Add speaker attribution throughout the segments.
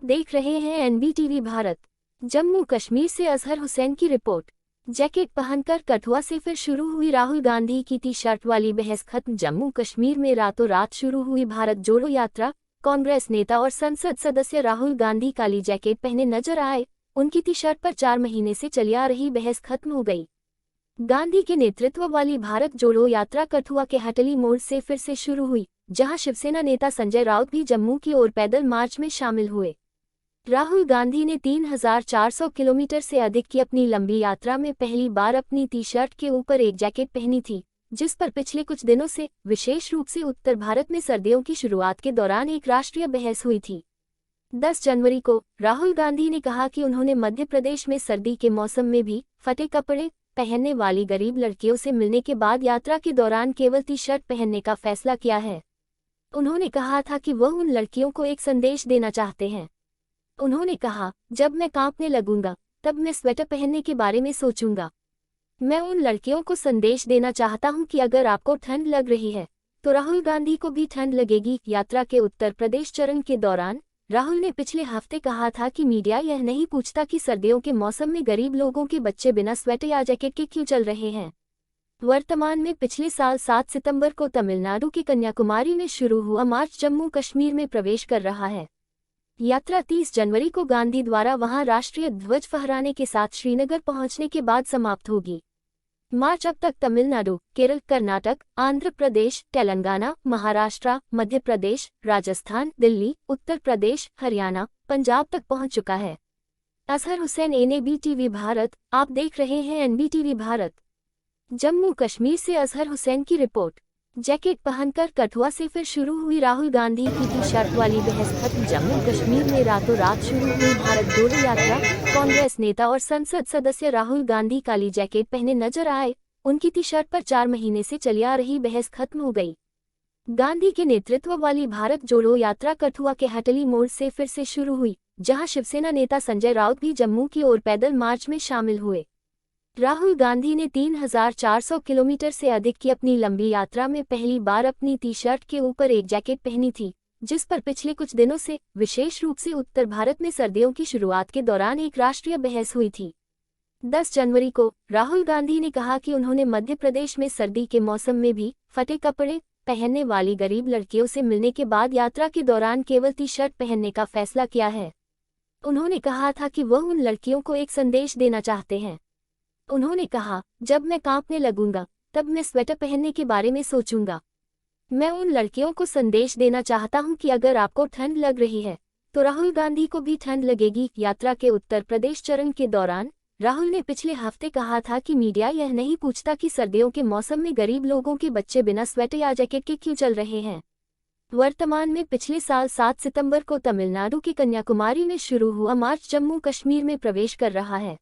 Speaker 1: आप देख रहे हैं एनबीटीवी भारत। जम्मू कश्मीर से अजहर हुसैन की रिपोर्ट। जैकेट पहनकर कठुआ से फिर शुरू हुई राहुल गांधी की टी शर्ट वाली बहस खत्म। जम्मू कश्मीर में रातों रात शुरू हुई भारत जोड़ो यात्रा। कांग्रेस नेता और संसद सदस्य राहुल गांधी काली जैकेट पहने नजर आए। उनकी टी शर्ट पर 4 महीने से चली आ रही बहस खत्म हो गई। गांधी के नेतृत्व वाली भारत जोड़ो यात्रा कठुआ के हटली मोड़ से फिर से शुरू हुई, जहां शिवसेना नेता संजय राउत भी जम्मू की ओर पैदल मार्च में शामिल हुए। राहुल गांधी ने 3400 किलोमीटर से अधिक की अपनी लंबी यात्रा में पहली बार अपनी टी शर्ट के ऊपर एक जैकेट पहनी थी, जिस पर पिछले कुछ दिनों से, विशेष रूप से उत्तर भारत में सर्दियों की शुरुआत के दौरान एक राष्ट्रीय बहस हुई थी। 10 जनवरी को राहुल गांधी ने कहा कि उन्होंने मध्य प्रदेश में सर्दी के मौसम में भी फटे कपड़े पहनने वाली गरीब लड़कियों से मिलने के बाद यात्रा के दौरान केवल टी शर्ट पहनने का फैसला किया है। उन्होंने कहा था कि वह उन लड़कियों को एक संदेश देना चाहते हैं। उन्होंने कहा, जब मैं कांपने लगूंगा तब मैं स्वेटर पहनने के बारे में सोचूंगा। मैं उन लड़कियों को संदेश देना चाहता हूं कि अगर आपको ठंड लग रही है तो राहुल गांधी को भी ठंड लगेगी। यात्रा के उत्तर प्रदेश चरण के दौरान राहुल ने पिछले हफ्ते कहा था कि मीडिया यह नहीं पूछता कि सर्दियों के मौसम में गरीब लोगों के बच्चे बिना स्वेटर या जैकेट के क्यों चल रहे हैं। वर्तमान में पिछले साल 7 सितंबर को तमिलनाडु के कन्याकुमारी में शुरू हुआ मार्च जम्मू कश्मीर में प्रवेश कर रहा है। यात्रा 30 जनवरी को गांधी द्वारा वहां राष्ट्रीय ध्वज फहराने के साथ श्रीनगर पहुंचने के बाद समाप्त होगी। मार्च अब तक तमिलनाडु, केरल, कर्नाटक, आंध्र प्रदेश, तेलंगाना, महाराष्ट्र, मध्य प्रदेश, राजस्थान, दिल्ली, उत्तर प्रदेश, हरियाणा, पंजाब तक पहुंच चुका है। अजहर हुसैन, एनबीटीवी भारत। आप देख रहे हैं एनबीटीवी भारत। जम्मू कश्मीर से अजहर हुसैन की रिपोर्ट। जैकेट पहनकर कठुआ से फिर शुरू हुई राहुल गांधी की टी शर्ट वाली बहस खत्म। जम्मू कश्मीर में रातों रात शुरू हुई भारत जोड़ो यात्रा। कांग्रेस नेता और संसद सदस्य राहुल गांधी काली जैकेट पहने नजर आए। उनकी टी शर्ट पर 4 महीने से चली आ रही बहस खत्म हो गई। गांधी के नेतृत्व वाली भारत जोड़ो यात्रा कठुआ के हटली मोड़ से फिर से शुरू हुई, जहां शिवसेना नेता संजय राउत भी जम्मू की ओर पैदल मार्च में शामिल हुए। राहुल गांधी ने 3400 किलोमीटर से अधिक की अपनी लंबी यात्रा में पहली बार अपनी टी शर्ट के ऊपर एक जैकेट पहनी थी, जिस पर पिछले कुछ दिनों से, विशेष रूप से उत्तर भारत में सर्दियों की शुरुआत के दौरान एक राष्ट्रीय बहस हुई थी। 10 जनवरी को राहुल गांधी ने कहा कि उन्होंने मध्य प्रदेश में सर्दी के मौसम में भी फटे कपड़े पहनने वाली गरीब लड़कियों से मिलने के बाद यात्रा के दौरान केवल टी शर्ट पहनने का फैसला किया है। उन्होंने कहा था कि वह उन लड़कियों को एक संदेश देना चाहते हैं। उन्होंने कहा, जब मैं कांपने लगूंगा तब मैं स्वेटर पहनने के बारे में सोचूंगा। मैं उन लड़कियों को संदेश देना चाहता हूं कि अगर आपको ठंड लग रही है तो राहुल गांधी को भी ठंड लगेगी। यात्रा के उत्तर प्रदेश चरण के दौरान राहुल ने पिछले हफ्ते कहा था कि मीडिया यह नहीं पूछता कि सर्दियों के मौसम में गरीब लोगों के बच्चे बिना स्वेटर या जैकेट के क्यों चल रहे हैं। वर्तमान में पिछले साल 7 सितंबर को तमिलनाडु के कन्याकुमारी में शुरू हुआ मार्च जम्मू कश्मीर में प्रवेश कर रहा है।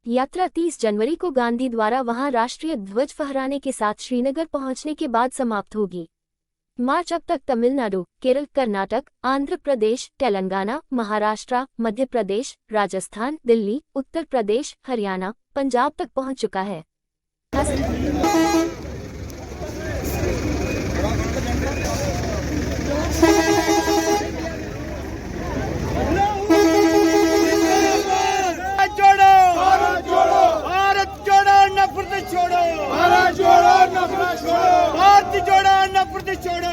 Speaker 1: यात्रा 30 जनवरी को गांधी द्वारा वहां राष्ट्रीय ध्वज फहराने के साथ श्रीनगर पहुंचने के बाद समाप्त होगी। मार्च अब तक तमिलनाडु, केरल, कर्नाटक, आंध्र प्रदेश, तेलंगाना, महाराष्ट्र, मध्य प्रदेश, राजस्थान, दिल्ली, उत्तर प्रदेश, हरियाणा, पंजाब तक पहुंच चुका है।
Speaker 2: भारत जोड़ो नफरत छोड़ो, भारत जोड़ो नफरत छोड़ो, भारत जोड़ो नफरत छोड़ो।